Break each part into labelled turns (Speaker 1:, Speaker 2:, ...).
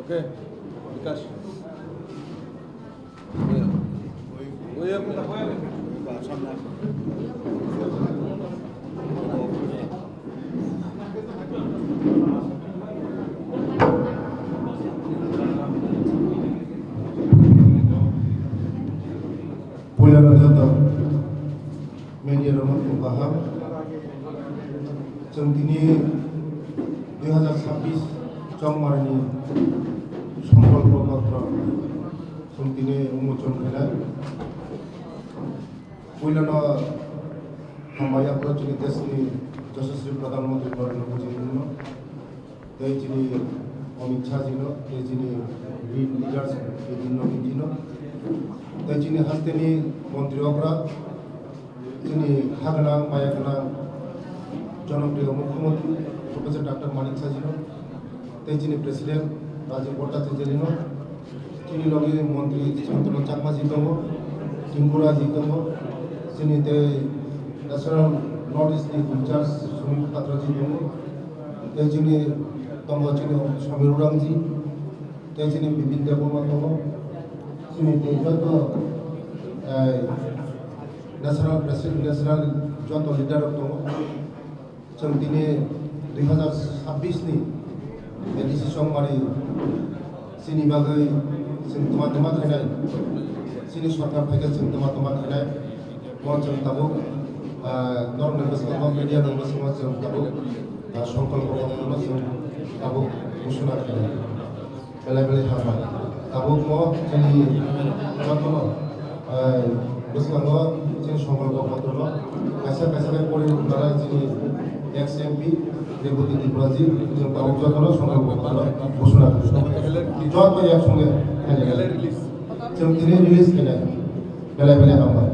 Speaker 1: ওকে বিকাশ ওই
Speaker 2: media Roman paham जों दिनै 2026 जंमारनि संकल्प पत्र जों दिनै उन्मोचन खालाम पहिलानो हामबायाफोर जोंनि देशनि यशस्वी प्रधानमंत्री नरेंद्र मोदीनो जोंनि अमित शाहजीनो जोंनि लिडार्स बिदिनो जोंनि हास्तेनि मन्त्रिफ्रा जोंनि हागोनां मायागोनां जनप्रिय मुख्यमंत्री प्रोफेसर डॉक्टर मानिक साहजीनो जोंनि प्रेसिडेंट राजीव भट्टाचार्यजीनो जोंनि लगे मंत्री शांतनु चाकमाजी दङ टिंकुराजी दङ जोंनि नेशनल नॉर्थ ईस्टनि इंचार्ज सुनील पात्रजी दङ जोंनि जोंनि समीर उरांजी जोंनि बिपिन देबबर्मा दङ जोंनि जत नेशनल जत लिडार दङ जों दिनै 2026 एडिसि सममारि जोंनि बागै जों दमा खायनाय जोंनि सरकार फैगोन जों दमा खायनाय जों दाबो नर्मेल गोसोआव मिडिया गोसोआव जों दाबो संकल्प पत्र जों दाबो घोषणा खालामो बेले बेले हाबाय दाबो जोंनि माबाखौ गोसोआव जों संकल्प पत्र खायसे परिनारा जोंनि एक्स एमपी देबुति त्रिपुराजी जों दाबो जतनो संकल्प पत्र घोषणा जत एकसंगे जों दिनै रिलिज खालामनाय बेले बेले हाबाय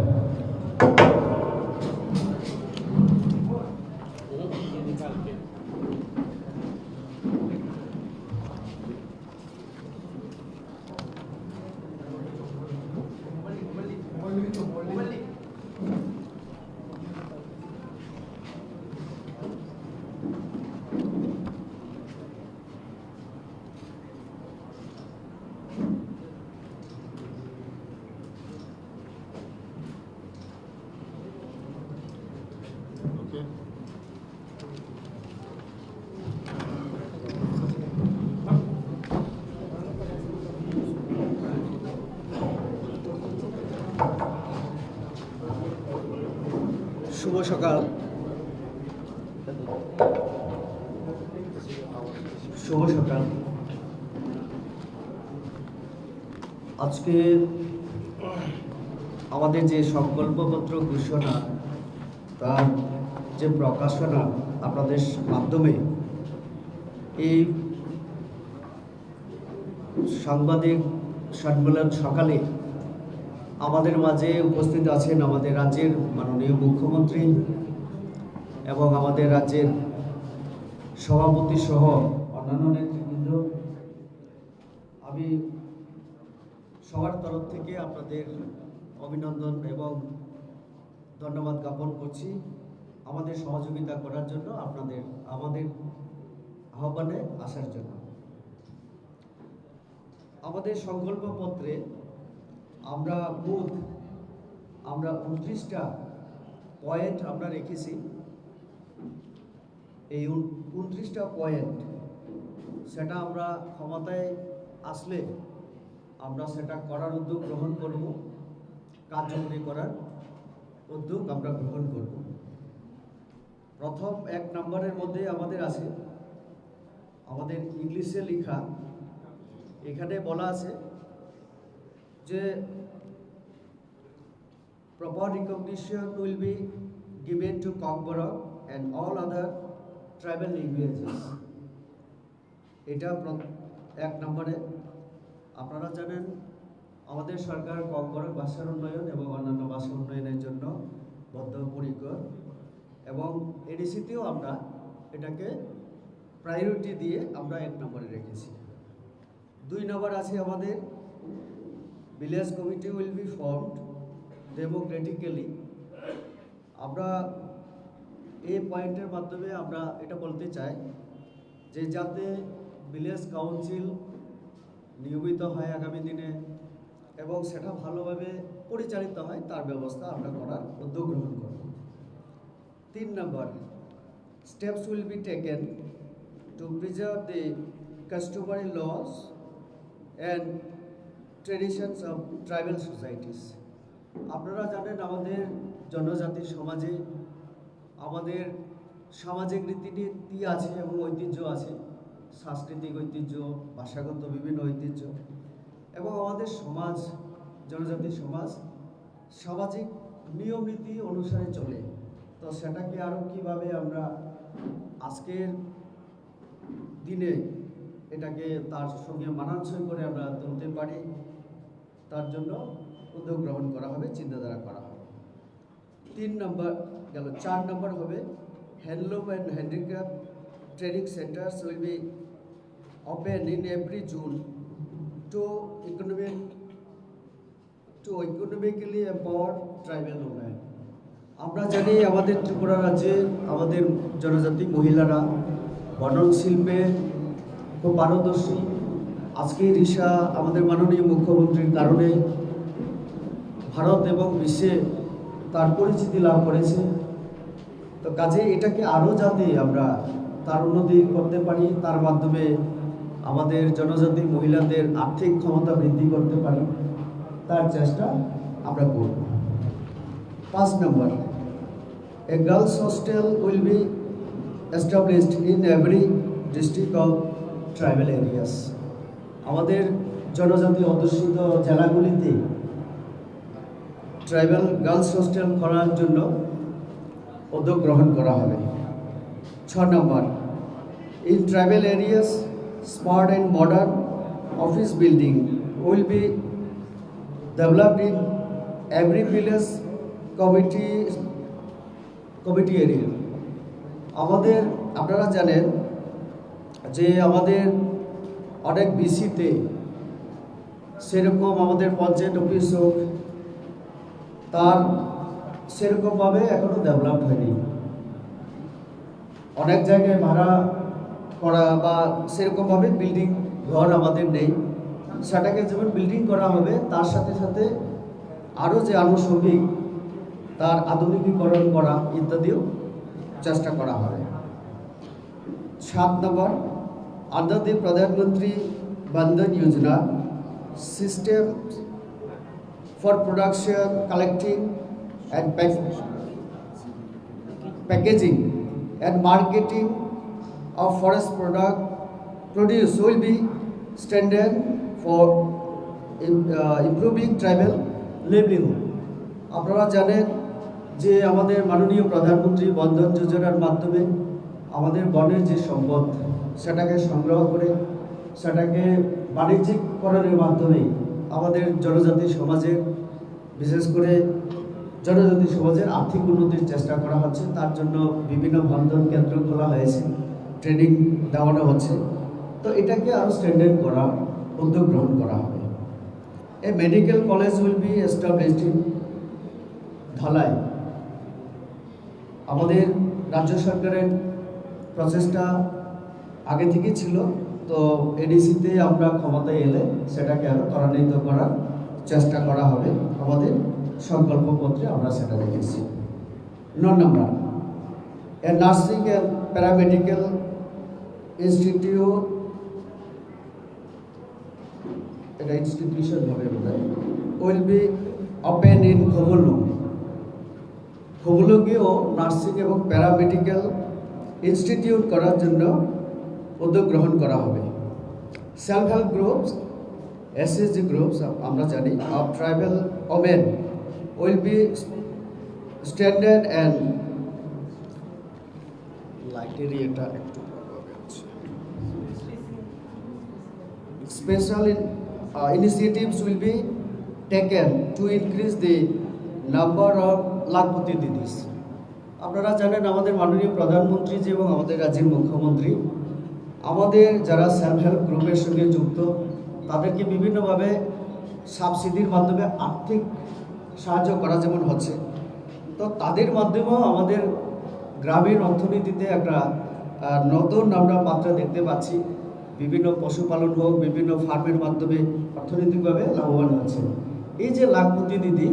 Speaker 3: শুভ সকাল আজকে আমাদের যে সংকল্পপত্র ঘোষণা তার যে প্রকাশনা আপনাদের মাধ্যমে এই সাংবাদিক সম্মেলন সকালে আমাদের মাঝে উপস্থিত আছেন আমাদের রাজ্যের মাননীয় মুখ্যমন্ত্রী এবং আমাদের রাজ্যের সভাপতি সহ অন্যান্য নেতৃবৃন্দ। আমি সবার তরফ থেকে আপনাদের অভিনন্দন এবং ধন্যবাদ জ্ঞাপন করছি আমাদের সহযোগিতা করার জন্য, আমাদের আহ্বানে আসার জন্য। আমাদের সংকল্পপত্রে আমরা 29টা পয়েন্ট আমরা রেখেছি। এই 29টা পয়েন্ট সেটা আমরা ক্ষমতায় আসলে আমরা সেটা করার উদ্যোগ গ্রহণ করব, কার্যকরী করার উদ্যোগ আমরা গ্রহণ করব। প্রথম 1 নম্বরের মধ্যে আমাদের আছে, আমাদের ইংলিশে লেখা, এখানে বলা আছে যে proper recognition will be given to Kokborok and all other tribal languages. এটা 1 নম্বরে। আপনারা জানেন আমাদের সরকার kokborok ভাষার উন্নয়ন এবং অন্যান্য ভাষা উন্নয়নের জন্য বদ্ধপরিকর এবং এডিসিতেও আমরা এটাকে প্রায়োরিটি দিয়ে আমরা 1 নম্বরে রেখেছি। 2 নম্বর আছে আমাদের village committee will be formed democratically। আমরা এই পয়েন্টের মাধ্যমে আমরা এটা বলতে চাই যে যাতে ভিলেজ কাউন্সিল নিয়মিত হয় আগামী দিনে এবং সেটা ভালোভাবে পরিচালিত হয় তার ব্যবস্থা আমরা করার উদ্যোগ গ্রহণ করব। 3 নম্বর, steps will be taken to preserve the customary laws and traditions of tribal societies. আপনারা জানেন আমাদের জনজাতি সমাজে আমাদের সামাজিক রীতিনীতি আছে এবং ঐতিহ্য আছে, সাংস্কৃতিক ঐতিহ্য, ভাষাগত বিভিন্ন ঐতিহ্য এবং আমাদের সমাজ, জনজাতি সমাজ সামাজিক নিয়ম নীতি অনুসারে চলে। তো সেটাকে আরও কীভাবে আমরা আজকের দিনে এটাকে তার সঙ্গে মানানসই করে আমরা তুলতে পারি, তার জন্য উদ্যোগ গ্রহণ করা হবে, চিন্তাধারা করা হবে। 3 নম্বর গেল। 4 নম্বর হবে handloom and handicraft training centres will be open in every June to economically empower tribal women. আমরা জানি আমাদের ত্রিপুরা রাজ্যে আমাদের জনজাতি মহিলারা বনন শিল্পে খুব পারদর্শী। আজকে রিসা আমাদের মাননীয় মুখ্যমন্ত্রীর কারণে ভারত এবং বিশ্বে তার পরিচিতি লাভ করেছে। তো কাজে এটাকে আরও যাতে আমরা তার উন্নতি করতে পারি, তার মাধ্যমে আমাদের জনজাতি মহিলাদের আর্থিক ক্ষমতা বৃদ্ধি করতে পারি, তার চেষ্টা আমরা করব। 5 নম্বর, a girls hostel will be established in every district of tribal areas. আমাদের জনজাতি অধ্যুষিত জেলাগুলিতে ট্রাইবাল গার্লস হোস্টেল করার জন্য উদ্যোগ গ্রহণ করা হবে। 6 নম্বর, in tribal areas smart and modern office building will be developed in every village committee area. আমাদের আপনারা জানেন যে আমাদের অনেক বিসিতে সেরকম আমাদের পঞ্চায়েত অফিস হোক, তার সেরকমভাবে এখনো ডেভেলপ হয়নি। অনেক জায়গায় ভাড়া করা বা সেরকমভাবে বিল্ডিং ঘর আমাদের নেই। সেটাকে যেমন বিল্ডিং করা হবে তার সাথে সাথে আরও যে আনুষঙ্গিক তার আধুনিকীকরণ করা ইত্যাদিও চেষ্টা করা হবে। 7 নম্বর, under the Pradhan Mantri Bandhan Yojana system for production, collecting and packaging and marketing of forest produce will be standard for improving tribal livelihood. আপনারা জানেন যে আমাদের মাননীয় প্রধানমন্ত্রী বন্ধন যোজনার মাধ্যমে আমাদের বনের যে সম্পদ সেটাকে সংগ্রহ করে সেটাকে বাণিজ্যিকরণের মাধ্যমে আমাদের জনজাতি সমাজের, বিশেষ করে জনজাতি সমাজের আর্থিক উন্নতির চেষ্টা করা হচ্ছে। তার জন্য বিভিন্ন বন্ধন কেন্দ্র খোলা হয়েছে, ট্রেনিং দেওয়ানো হচ্ছে। তো এটাকে আরও স্ট্যান্ডার্ড করা উদ্যোগ গ্রহণ করা হবে। A medical college will be established in Dhalai. আমাদের রাজ্য সরকারের প্রচেষ্টা আগে থেকে ছিল, তো এডিসিতে আমরা ক্ষমতায় এলে সেটাকে আরও ত্বরান্বিত করার চেষ্টা করা হবে। আমাদের সংকল্পপত্রে আমরা সেটা রেখেছি। 9 নম্বর, a nursing and paramedical institute, এটা ইনস্টিটিউশন হবে বোধহয়, will be open in Khabulung. খবুলুংয়েও নার্সিং এবং প্যারামেডিক্যাল ইনস্টিটিউট করার জন্য উদ্যোগ গ্রহণ করা হবে। Self help groups, SSG groups আমরা জানি of tribal women will be standard and লাইটের এটা একটু special initiatives will be taken to increase the number of Lakpati Didis. আপনারা জানেন আমাদের মাননীয় প্রধানমন্ত্রী এবং আমাদের রাজ্যের মুখ্যমন্ত্রী আমাদের যারা সেলফ হেল্প গ্রুপের সঙ্গে যুক্ত তাদেরকে বিভিন্নভাবে সাবসিডির মাধ্যমে আর্থিক সাহায্য করা যেমন হচ্ছে, তো তাদের মাধ্যমেও আমাদের গ্রামীণ অর্থনীতিতে একটা নতুন আমরা মাত্রা দেখতে পাচ্ছি। বিভিন্ন পশুপালন হোক, বিভিন্ন ফার্মের মাধ্যমে অর্থনৈতিকভাবে লাভবান হচ্ছে। এই যে লাখ প্রতিনিধি,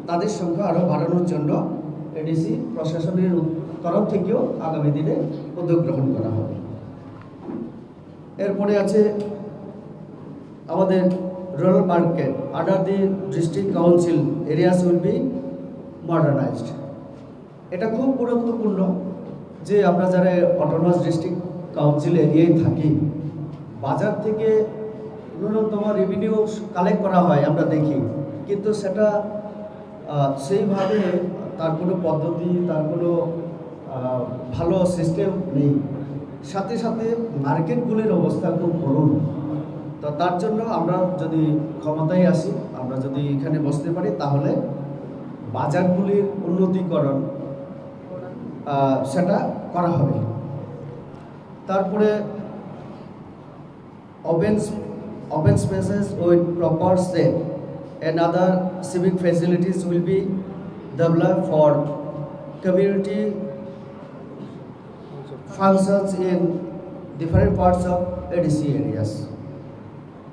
Speaker 3: তাদের সংখ্যা আরও বাড়ানোর জন্য এডিসি প্রশাসনের তরফ থেকেও আগামী দিনে উদ্যোগ গ্রহণ করা হবে। এরপরে আছে আমাদের rural market under the district council areas will be modernised. এটা খুব গুরুত্বপূর্ণ যে আমরা যারা অটোনমাস ডিস্ট্রিক্ট কাউন্সিল এরিয়ায় থাকি, বাজার থেকে ন্যূনতম রেভিনিউ কালেক্ট করা হয় আমরা দেখি, কিন্তু সেটা সেইভাবে তার কোনো পদ্ধতি, তার কোনো ভালো সিস্টেম নেই। সাথে সাথে মার্কেটগুলির অবস্থা খুব করুণ। তো তার জন্য আমরা যদি ক্ষমতায় আসি, আমরা যদি এখানে বসতে পারি, তাহলে বাজারগুলির উন্নতিকরণ সেটা করা হবে। তারপরে open spaces with proper shade and other civic facilities will be developed for community functions in different parts of ADC areas.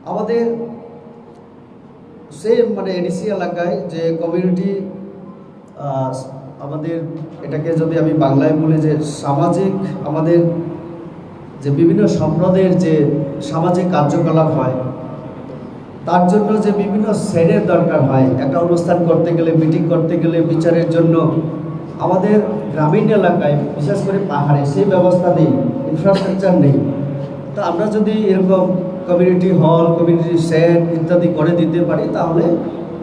Speaker 3: আমাদের সেই এডিসি এলাকায় যে কমিউনিটি, আমাদের এটাকে যদি আমি বাংলায় বলি যে সামাজিক, আমাদের যে বিভিন্ন সম্প্রদায়ের যে সামাজিক কার্যকলাপ হয়, তার জন্য যে বিভিন্ন শেডের দরকার হয়, একটা অনুষ্ঠান করতে গেলে, মিটিং করতে গেলে, বিচারের জন্য আমাদের গ্রামীণ এলাকায়, বিশেষ করে পাহাড়ে সেই ব্যবস্থা নেই, ইনফ্রাস্ট্রাকচার নেই। তো আমরা যদি এরকম কমিউনিটি হল, কমিউনিটি শেড ইত্যাদি করে দিতে পারি, তাহলে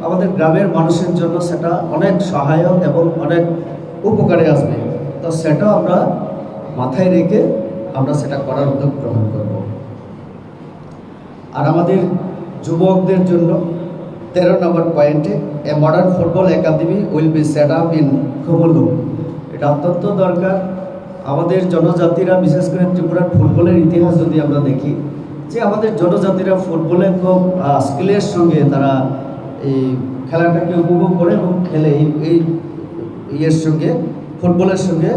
Speaker 3: আমাদের গ্রামের মানুষের জন্য সেটা অনেক সহায়ক এবং অনেক উপকারে আসবে। তো সেটাও আমরা মাথায় রেখে আমরা সেটা করার উদ্যোগ গ্রহণ করব। আর আমাদের যুবকদের জন্য 13 নম্বর পয়েন্টে a modern football academy will be set up in Khumulu. এটা অত্যন্ত দরকার। আমাদের জনজাতিরা, বিশেষ করে ত্রিপুরার ফুটবলের ইতিহাস যদি আমরা দেখি, যে আমাদের জনজাতিরা ফুটবলে খুব স্কিলের সঙ্গে তারা এই খেলাটাকে উপভোগ করে এবং খেলে এই ইয়ের সঙ্গে, ফুটবলের সঙ্গে।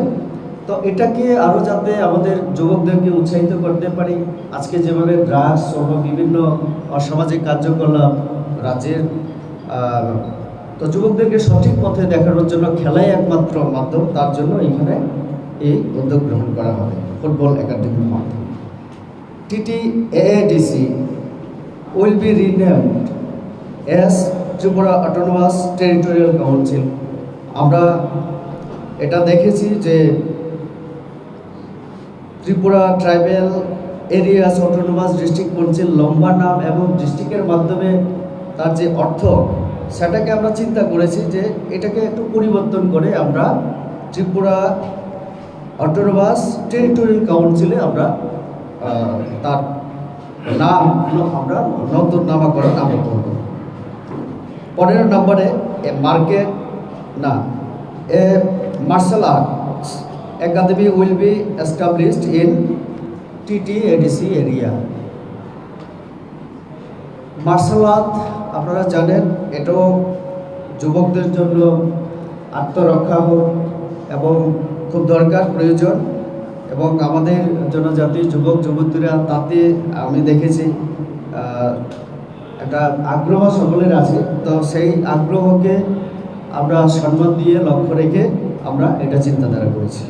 Speaker 3: তো এটাকে আরও যাতে আমাদের যুবকদেরকে উৎসাহিত করতে পারি, আজকে যেভাবে ড্রাগস সহ বিভিন্ন অসামাজিক কার্যকলাপ রাজ্যের, তো যুবকদেরকে সঠিক পথে দেখানোর জন্য খেলাই একমাত্র মাধ্যম। তার জন্য এখানে এই উদ্যোগ গ্রহণ করা হবে ফুটবল একাডেমির মাধ্যমে। TTAADC will be renamed as Tripura autonomous territorial council. আমরা এটা দেখেছি যে Tripura tribal areas autonomous district council লম্বা নাম এবং ডিস্ট্রিক্টের মাধ্যমে তার যে অর্থ, সেটাকে আমরা চিন্তা করেছি যে এটাকে একটু পরিবর্তন করে আমরা ত্রিপুরা অটোনমাস টেরিটোরিয়াল কাউন্সিলে আমরা তার নাম আমরা নতুন নামকরণ আমরা করব। 15 নম্বরে a martial arts academy will be established in TTADC area. Martial art আপনারা জানেন, এটাও যুবকদের জন্য আত্মরক্ষা হোক এবং খুব দরকার, প্রয়োজন। এবং আমাদের জনজাতির যুবক যুবতীরা তাতে আমি দেখেছি একটা আগ্রহ সকলের আছে। তো সেই আগ্রহকে আমরা সম্মান দিয়ে লক্ষ্য রেখে আমরা এটা চিন্তাধারা করেছি।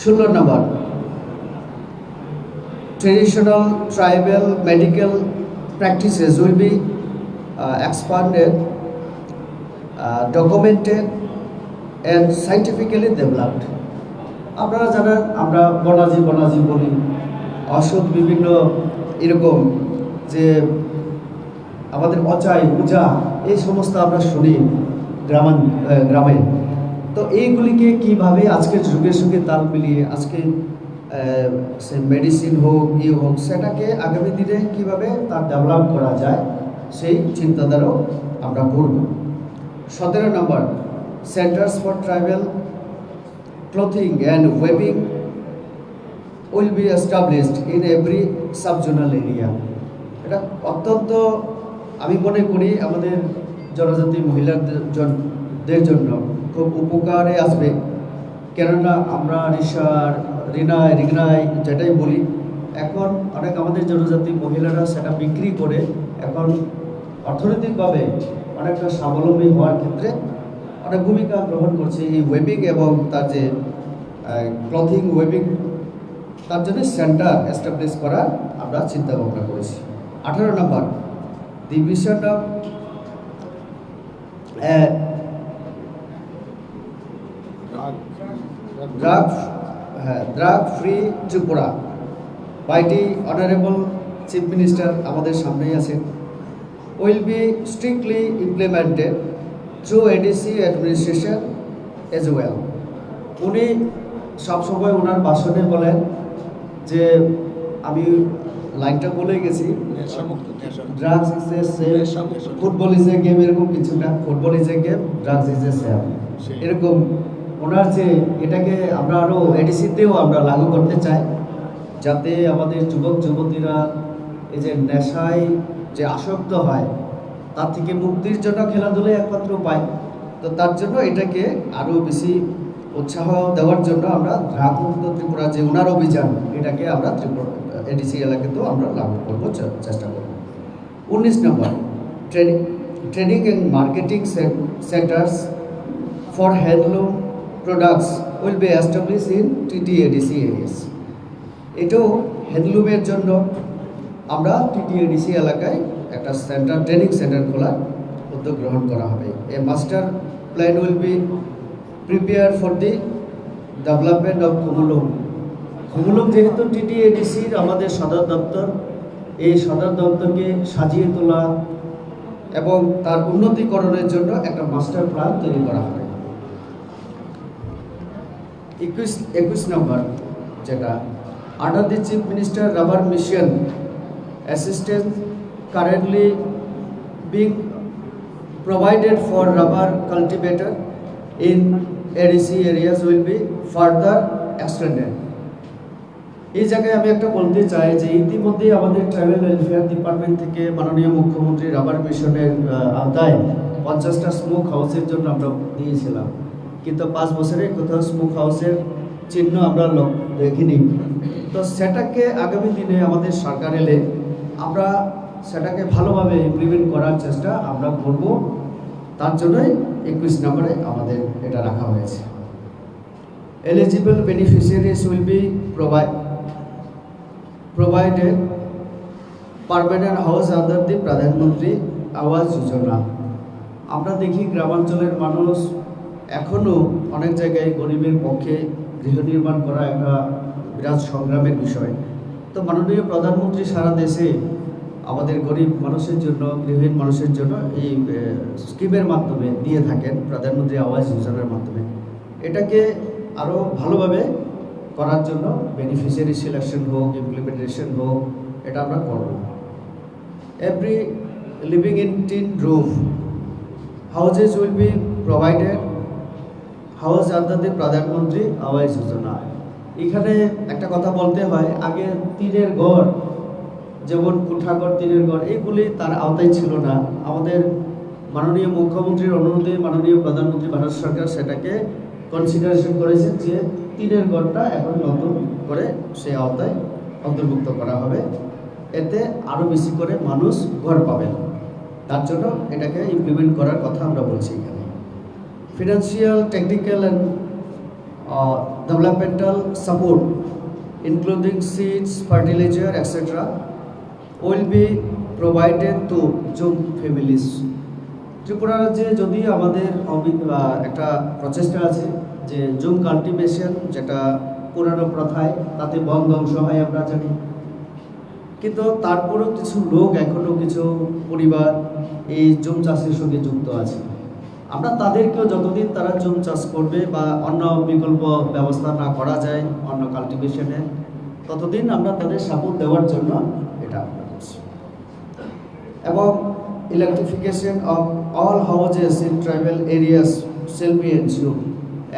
Speaker 3: 16 নম্বর traditional tribal medical practices will be expanded, documented and scientifically developed. আপনারা জানেন, আমরা বনাজি বলি, অসৎ বিভিন্ন এরকম যে আমাদের অচাই পূজা, এই সমস্ত আমরা শুনি গ্রামে। তো এইগুলিকে কিভাবে আজকের যুগের সঙ্গে তাল মিলিয়ে আজকে সে মেডিসিন হোক, হোক, সেটাকে আগামী দিনে কিভাবে তার ডেভেলপ করা যায়, সেই চিন্তাধারাও আমরা করব। 17 নম্বর centres for tribal clothing and ওয়েবিং will be established in every subzonal area. এটা অত্যন্ত আমি মনে করি আমাদের জনজাতি মহিলাদের জন্য খুব উপকারে আসবে। কেননা আমরা রিনাই যেটাই বলি, এখন অনেক আমাদের জনজাতি মহিলারা সেটা বিক্রি করে এখন অর্থনৈতিকভাবে অনেকটা স্বাবলম্বী হওয়ার ক্ষেত্রে অনেক ভূমিকা গ্রহণ করছে এই ওয়েবিং এবং তার যে ক্লথিং ওয়েবিং, তার জন্য সেন্টার এস্টাবলিশ করার আমরা চিন্তা ভাবনা করেছি। 18 নম্বর, the vision of drug free Tripura by the honourable chief minister আমাদের সামনেই আছেন, will be strictly implemented through ADC administration as well. উনি সবসময় ওনার ভাষণে বলেন যে, আমি লাইনটা বলে গেছি, drugs is a same, football is a game, এরকম কিছুটা, football is a game, drugs is a same, এরকম ওনার যে এটাকে আমরা আরও এডিসিতেও আমরা লাগু করতে চাই, যাতে আমাদের যুবক যুবতীরা এই যে নেশায় যে আসক্ত হয় তার থেকে মুক্তির জন্য খেলাধুলাই একমাত্র উপায়। তো তার জন্য এটাকে আরও বেশি উৎসাহ দেওয়ার জন্য আমরা ড্রাগ মুক্ত ত্রিপুরা যে ওনার অভিযান, এটাকে আমরা ত্রিপুরা এডিসি এলাকাতেও আমরা লাগু করবো, চেষ্টা করব। 19 নম্বর, training and marketing centres for handloom products will be establish in TTADC areas. এটাও হ্যান্ডলুমের জন্য আমরা টিটিএডিসি এলাকায় একটা সেন্টার, ট্রেনিং সেন্টার খোলার উদ্যোগ গ্রহণ করা হবে। A master plan will be prepare for the development of Khumulung. Khumulung যেহেতু টিটিএডিসির আমাদের সদর দপ্তর, এই সদর দপ্তরকে সাজিয়ে তোলা এবং তার উন্নতিকরণের জন্য একটা মাস্টার প্ল্যান তৈরি করা হবে। 21 নম্বর, যেটা under the chief minister rubber mission assistance currently being provided for rubber cultivator in ADC areas will be further extended. এই জায়গায় আমি একটা বলতে চাই যে ইতিমধ্যে আমাদের ট্রাইবেল ওয়েলফেয়ার ডিপার্টমেন্ট থেকে মাননীয় মুখ্যমন্ত্রী রাবার মিশনের আওতায় 50টা স্মোক হাউসের জন্য আমরা দিয়েছিলাম, কিন্তু 5 বছরে কোথাও স্মোক হাউসের চিহ্ন আমরা দেখিনি। তো সেটাকে আগামী দিনে আমাদের সরকার এলে আমরা সেটাকে ভালোভাবে ইমপ্লিমেন্ট করার চেষ্টা আমরা করব। তার জন্যই 21 নম্বরে আমাদের এটা রাখা হয়েছে। Eligible beneficiaries will be provided permanent house under the প্রধানমন্ত্রী আবাস যোজনা। আমরা দেখি গ্রামাঞ্চলের মানুষ এখনও অনেক জায়গায় গরিবের পক্ষে গৃহ নির্মাণ করা একটা বিরাট সংগ্রামের বিষয়। তো মাননীয় প্রধানমন্ত্রী সারা দেশে আমাদের গরিব মানুষের জন্য, গৃহহীন মানুষের জন্য এই স্কিমের মাধ্যমে দিয়ে থাকেন, প্রধানমন্ত্রী আবাস যোজনার মাধ্যমে। এটাকে আরও ভালোভাবে করার জন্য বেনিফিশিয়ারি সিলেকশন হোক, ইমপ্লিমেন্টেশন হোক, এটা আমরা করব। Every living in tin roof houses will be provided house under the Pradhan Mantri Awas যোজনা। এখানে একটা কথা বলতে হয়, আগে টিনের ঘর, যেমন কুঠাঘর, টিনের ঘর, এইগুলি তার আওতায় ছিল না। আমাদের মাননীয় মুখ্যমন্ত্রীর অনুরোধে মাননীয় প্রধানমন্ত্রী ভারত সরকার সেটাকে কনসিডারেশন করেছেন যে টিনের ঘরটা এখন নতুন করে সেই আওতায় অন্তর্ভুক্ত করা হবে, এতে আরও বেশি করে মানুষ ঘর পাবেন। তার জন্য এটাকে ইমপ্লিমেন্ট করার কথা আমরা বলছি। এখানে financial, technical and developmental support including seeds, fertilizer, etc. will be provided to young families. Tripura রাজ্যে যদি আমাদের একটা প্রচেষ্টা আছে যে জুম কাল্টিভেশন, যেটা পুরানো প্রথায় তাতে বন ধ্বংস হয় আমরা জানি, কিন্তু তারপরেও কিছু লোক এখনও, কিছু পরিবার এই জুম চাষের সঙ্গে যুক্ত আছে। আমরা তাদেরকেও যতদিন তারা জুম চাষ করবে বা অন্য বিকল্প ব্যবস্থা না করা যায় অন্য কাল্টিভেশনে, ততদিন আমরা তাদের সাপোর্ট দেওয়ার জন্য এটা আমরা করছি। এবং electrification of all houses in tribal areas shall be ensured.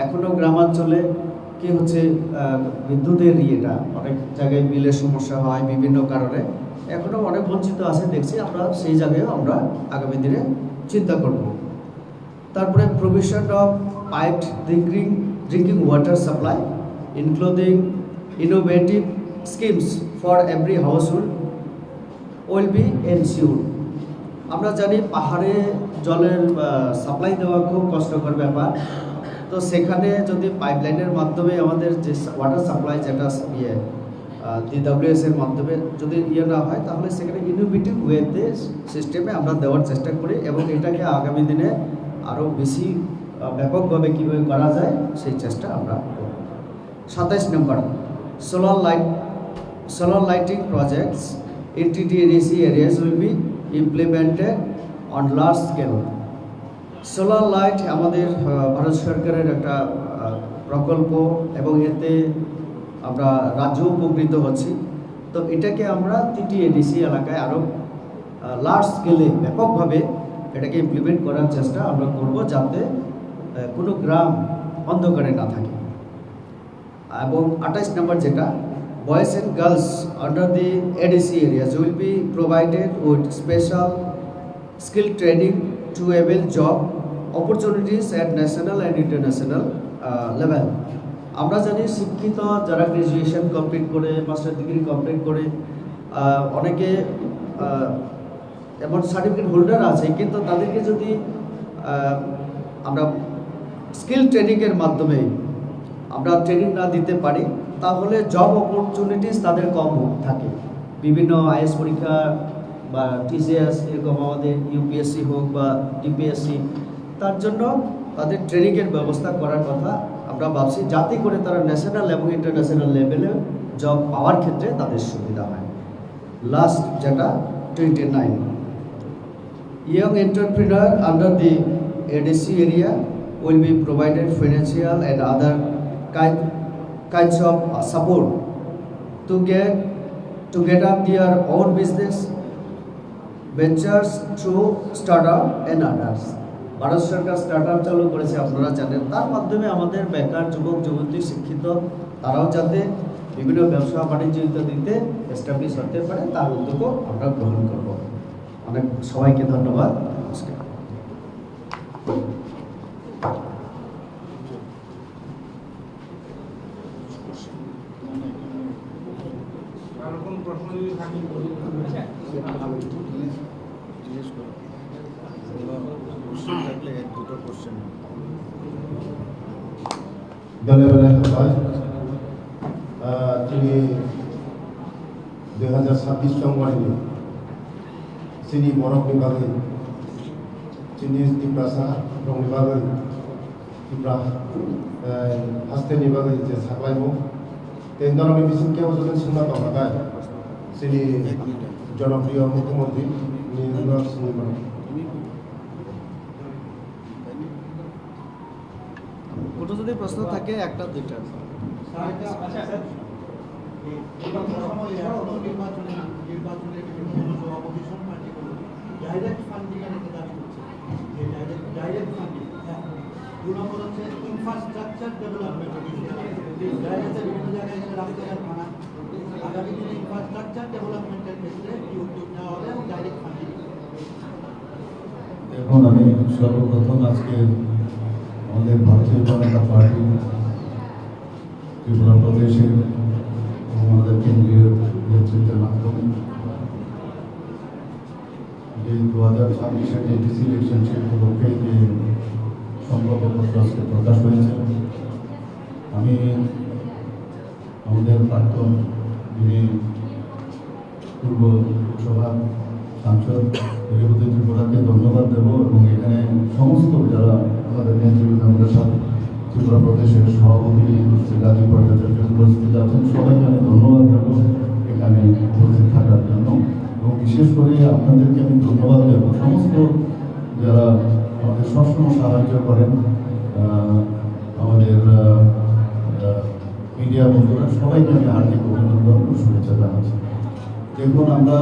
Speaker 3: এখনও গ্রামাঞ্চলে কি হচ্ছে, বিদ্যুতের ইয়েটা অনেক জায়গায় বিলের সমস্যা হয় বিভিন্ন কারণে, এখনও অনেক বঞ্চিত আছে দেখছি আমরা, সেই জায়গায়ও আমরা আগামী দিনে চিন্তা করব। তারপরে provision of piped drinking water supply including innovative schemes for every household will be ensured. আমরা জানি পাহাড়ে জলের সাপ্লাই দেওয়া খুব কষ্টকর ব্যাপার, তো সেখানে যদি পাইপলাইনের মাধ্যমে আমাদের যে ওয়াটার সাপ্লাই যেটা DWS এর মাধ্যমে যদি না হয়, তাহলে সেখানে ইনোভেটিভ ওয়েতে সিস্টেমে আমরা দেওয়ার চেষ্টা করি এবং এটাকে আগামী দিনে আরও বেশি ব্যাপকভাবে কীভাবে করা যায় সেই চেষ্টা আমরা করব। 27 নম্বর, solar lighting projects in TTDC areas will be implemented on large scale. Solar light আমাদের ভারত সরকারের একটা প্রকল্প এবং এতে আমরা রাজ্য উপকৃত হচ্ছি। তো এটাকে আমরা TTDC এলাকায় আরও লার্জ স্কেলে ব্যাপকভাবে এটাকে ইমপ্লিমেন্ট করার চেষ্টা আমরা করব, যাতে কোনো গ্রাম অন্ধকারে না থাকে। এবং 28 নম্বর যেটা, boys and girls under the ADC areas will be provided with special skill training to avail job opportunities at national and international level. আমরা জানি শিক্ষিত যারা গ্র্যাজুয়েশন কমপ্লিট করে, মাস্টার ডিগ্রি কমপ্লিট করে, অনেকে এমন সার্টিফিকেট হোল্ডার আছে, কিন্তু তাদেরকে যদি আমরা স্কিল ট্রেনিংয়ের মাধ্যমে আমরা ট্রেনিং না দিতে পারি, তাহলে জব অপরচুনিটিস তাদের কম থাকে। বিভিন্ন IAS পরীক্ষা বা TCS এরকম আমাদের UPSC হোক বা DPSC, তার জন্য তাদের ট্রেনিংয়ের ব্যবস্থা করার কথা আমরা ভাবছি, যাতে করে তারা ন্যাশনাল এবং ইন্টারন্যাশনাল লেভেলে জব পাওয়ার ক্ষেত্রে তাদের সুবিধা হয়। লাস্ট যেটা 29, young entrepreneur under the ADC area will be provided financial and other kinds of support to get up their own business ventures through startup and others. Bharat Sarkar startup চালু করেছে, আপনারা জানেন। তার মাধ্যমে আমাদের বেকার যুবক যুবতী শিক্ষিত তারাও যাতে বিভিন্ন ব্যবসা বাণিজ্য ইত্যাদিতে এস্টাবলিশ হতে পারে, তার উদ্যোগও আমরা গ্রহণ করব। অনেক সবাইকে ধন্যবাদ, নমস্কার।
Speaker 2: তিনি 2026 সংবাদে চিনি বরফ বিভাগে চিনি টিপ্রাসা রং বিভাগে টিপ্রা হাস্তে বিভাগে যে সাপ্লাইব তেন ধরনের বিশিষ্টকেও যদি শুননা পাওয়া চিনি জনপ্রিয় মুখ্যমন্ত্রী নির্মলা সীতারামন। কোনো যদি প্রশ্ন থাকে একটা দুইটা
Speaker 4: ইনফ্রাস্ট্রাকচার ডেভেলপমেন্ট বিভিন্ন জায়গায় আগামী দিনে ইনফ্রাস্ট্রাকচার ডেভেলপমেন্টের ক্ষেত্রে কি উদ্যোগ নেওয়া হবে এবং ডাইরেক্ট ফান্ডিং।
Speaker 5: এখন আমি সর্বপ্রথম আজকে আমাদের ভারতীয় জনতা পার্টি ত্রিপুরা প্রদেশের এবং আমাদের কেন্দ্রীয় নেতৃত্বের মাধ্যমে যে 2026-এর ADC ইলেকশন সেই উপলক্ষে যে সংকল্পপত্র আজকে প্রকাশ হয়েছে, আমি আমাদের প্রাক্তন যিনি পূর্ব লোকসভা সাংসদ রেবতী ত্রিপুরাকে ধন্যবাদ দেব এবং এখানে সমস্ত যারা আমাদের নেতৃবৃন্দ, আমাদের সাথে ত্রিপুরা প্রদেশের সভাপতি গাজী ভট্টাচার্য উপস্থিত আছেন, সবাইকে আমি ধন্যবাদ দেব এখানে উপস্থিত থাকার জন্য। এবং বিশেষ করে আপনাদেরকে আমি ধন্যবাদ দেব সমস্ত যারা আমাদের সবসময় সাহায্য করেন, আমাদের মিডিয়া বন্ধুরা, সবাইকে আমি হার্দিক অভিনন্দন ও শুভেচ্ছা জানাচ্ছি। দেখুন, আমরা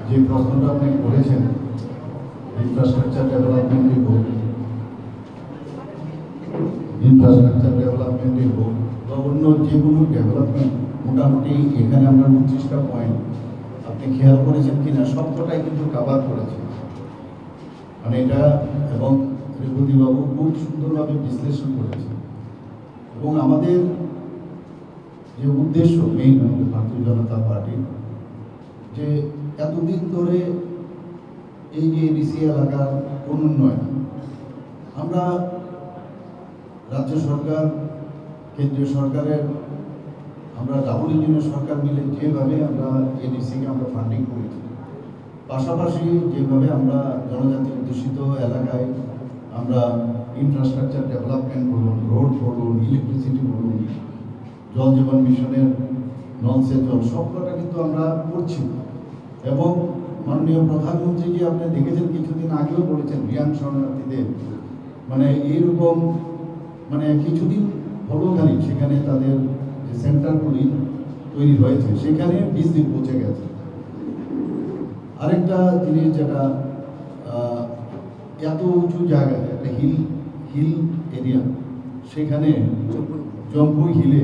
Speaker 5: যে প্রশ্নটা আপনি করেছেন ইনফ্রাস্ট্রাকচার ডেভেলপমেন্টই হোক বা অন্য যে কোনো ডেভেলপমেন্ট, মোটামুটি এখানে আমরা 29টা পয়েন্ট আপনি খেয়াল করেছেন কিনা সবকটাই কিন্তু কাভার করেছে, মানে এটা। এবং রেবতীবাবু খুব সুন্দরভাবে বিশ্লেষণ করেছে এবং আমাদের যে উদ্দেশ্য মেইন আমাদের ভারতীয় জনতা পার্টির, যে এতদিন ধরে এই যে এডিসি এলাকার অনুন্নয়ন, আমরা রাজ্য সরকার, কেন্দ্রীয় সরকারের, আমরা ডাবল ইঞ্জিনের সরকার মিলে যেভাবে আমরা এডিসিকে আমরা ফান্ডিং করেছি, পাশাপাশি যেভাবে আমরা জনজাতি অধ্যুষিত এলাকায় আমরা ইনফ্রাস্ট্রাকচার ডেভেলপমেন্ট বলুন, রোড বলুন, ইলেকট্রিসিটি বলুন, জল জীবন মিশনের নলসে জল, সবকটা কিন্তু আমরা করছি। এবং মাননীয় প্রধানমন্ত্রীজি আপনি দেখেছেন কিছুদিন আগেও বলেছেন রিয়াং শরণার্থীদের মানে এইরকম মানে কিছুদিন হলো খালি সেখানে তাদের যে সেন্টারগুলি তৈরি হয়েছে সেখানে 20 দিন পৌঁছে গেছে। আরেকটা জিনিস যেটা এত উঁচু জায়গায় একটা হিল এরিয়া, সেখানে জম্পুই হিলে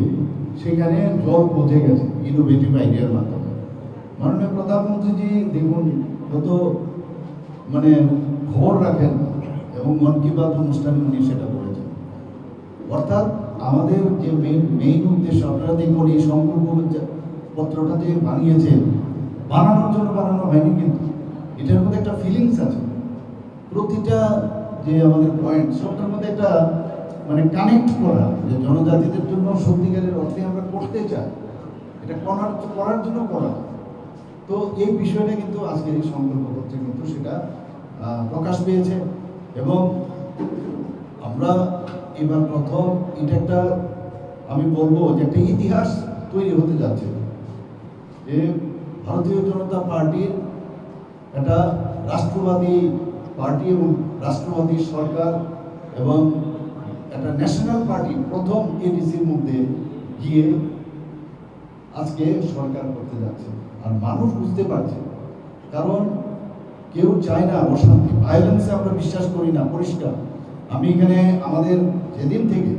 Speaker 5: সেখানে জল পৌঁছে গেছে ইনোভেটিভ আইডিয়ার মাধ্যমে। মাননীয় প্রধানমন্ত্রীজি দেখুন কত মানে খবর রাখেন এবং মন কি বাত অনুষ্ঠানে উনি সেটা বলেছেন। অর্থাৎ আমাদের যে মেইন উদ্দেশ্য, আপনারা দেখুন এই সংকল্প পত্রটা যে বানিয়েছেন, বানানোর জন্য বানানো হয়নি, কিন্তু এটার মধ্যে একটা ফিলিংস আছে। প্রতিটা যে আমাদের পয়েন্ট সবটার মধ্যে একটা মানে কানেক্ট করা, যে জনজাতিদের জন্য সত্যিকারের অর্থে আমরা করতে চাই, এটা করার জন্য করা। তো এই বিষয়টা কিন্তু আজকের এই সংকল্পপত্রে কিন্তু সেটা প্রকাশ পেয়েছে। এবং আমরা এবার প্রথম এটা একটা আমি বলবো যে একটা ইতিহাস তৈরি হতে যাচ্ছে, যে ভারতীয় জনতা পার্টির একটা রাষ্ট্রবাদী পার্টি এবং রাষ্ট্রবাদী সরকার এবং একটা ন্যাশনাল পার্টি প্রথম এডিসির মধ্যে গিয়ে আজকে সরকার করতে যাচ্ছে। আর মানুষ বুঝতে পারছে, কারণ কেউ চায় না অশান্তি, ভায়োলেন্সে আমরা বিশ্বাস করি না, পরিষ্কার। আমি এখানে আমাদের যেদিন থেকে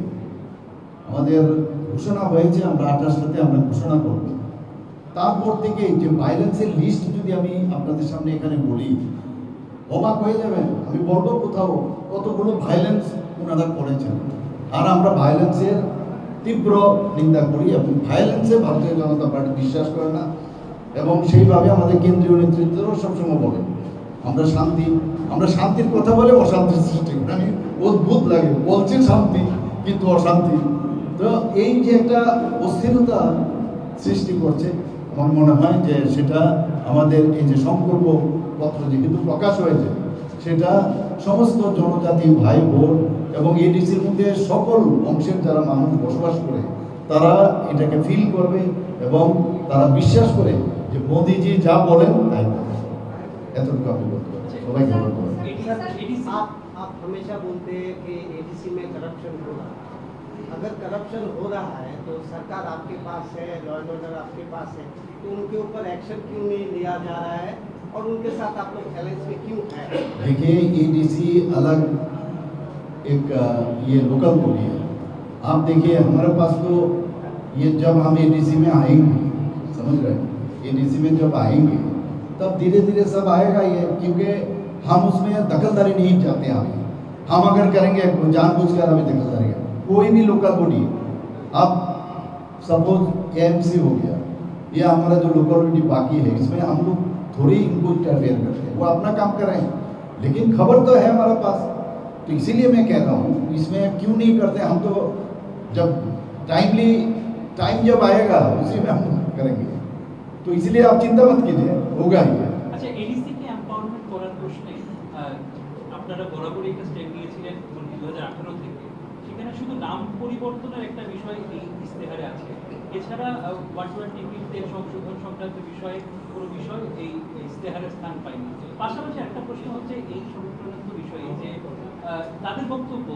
Speaker 5: আমাদের ঘোষণা হয়েছে আমরা 28টাতে আমরা ঘোষণা করব, তারপর থেকে যে ভায়োলেন্সের লিস্ট যদি আমি আপনাদের সামনে এখানে বলি অবাক হয়ে যাবেন। আমি বলবো কোথাও কতগুলো ভায়োলেন্স ওনারা করেছেন, আর আমরা ভায়োলেন্সের তীব্র নিন্দা করি এবং ভায়োলেন্সে ভারতীয় জনতা পার্টি বিশ্বাস করে না। এবং সেইভাবে আমাদের কেন্দ্রীয় নেতৃত্বও সবসময় বলে আমরা শান্তির কথা বলে অশান্তির সৃষ্টি করি। আমি অদ্ভুত লাগে, বলছে শান্তি কিন্তু অশান্তি। তো এই যে একটা অস্থিরতা সৃষ্টি করছে, আমার মনে হয় যে সেটা আমাদের এই যে সংকল্প পত্র যেহেতু প্রকাশ হয়েছে, সেটা সমস্ত জনজাতি ভাই বোন এবং এডিসির মধ্যে সকল অংশের যারা মানুষ বসবাস করে তারা এটাকে ফিল করবে এবং তারা বিশ্বাস করে যে মোদিজি যা বলেন তাই করবে। এতটুকু আমি বলতে পারি। সবাইকে বলতে
Speaker 6: आप हमेशा बोलते हैं कि एडीसी में करप्शन हो रहा है। अगर करप्शन हो रहा है तो सरकार आपके पास है, लॉ एंड ऑर्डर आपके पास है, तो उनके ऊपर एक्शन क्यों नहीं लिया जा रहा है और उनके साथ आप लोग चैलेंज में क्यों है?
Speaker 5: देखिए एडीसी अलग एक ये लोकल बॉडी है। आप देखिए हमारे पास तो ये जब हम एडीसी में आएंगे, समझ रहे हैं, एडीसी में जब आएंगे तब धीरे धीरे सब आएगा ये, क्योंकि हम उसमें दखलदारी नहीं चाहते हैं। हम अगर करेंगे जानबूझकर हमें दखलदारी है, कोई भी लोकल बॉडी, अब सपोज एएमसी हो गया, ये हमारा जो लोकल बॉडी बाकी है इसमें हम लोग थोड़ी इनको इंटरफेयर करते हैं, वो अपना काम कर रहे हैं, लेकिन खबर तो है हमारे पास। तो इसीलिए मैं कह रहा हूँ इसमें क्यों नहीं करते हम, तो जब टाइम जब आएगा उसी में हम करेंगे। तो इसलिए आप चिंता मत कीजिए, होगा ही।
Speaker 7: আচ্ছা এডিসি কে এমপাওয়ারমেন্ট করার প্রশ্নে আপনারা বরাবরই একটা স্টেপ নিয়েছিলেন 2018 থেকে, সেখানে শুধু নাম পরিবর্তনের একটা বিষয় এই ইস্তেহারে আছে, এছাড়া ওয়াটার টিকিটে সংশোধন সংক্রান্ত বিষয়ে কোনো বিষয় এই ইস্তেহারে স্থান পায়নি। পাশাপাশি একটা প্রশ্ন হচ্ছে এই সংক্রান্ত বিষয়ে যে তাদের বক্তব্য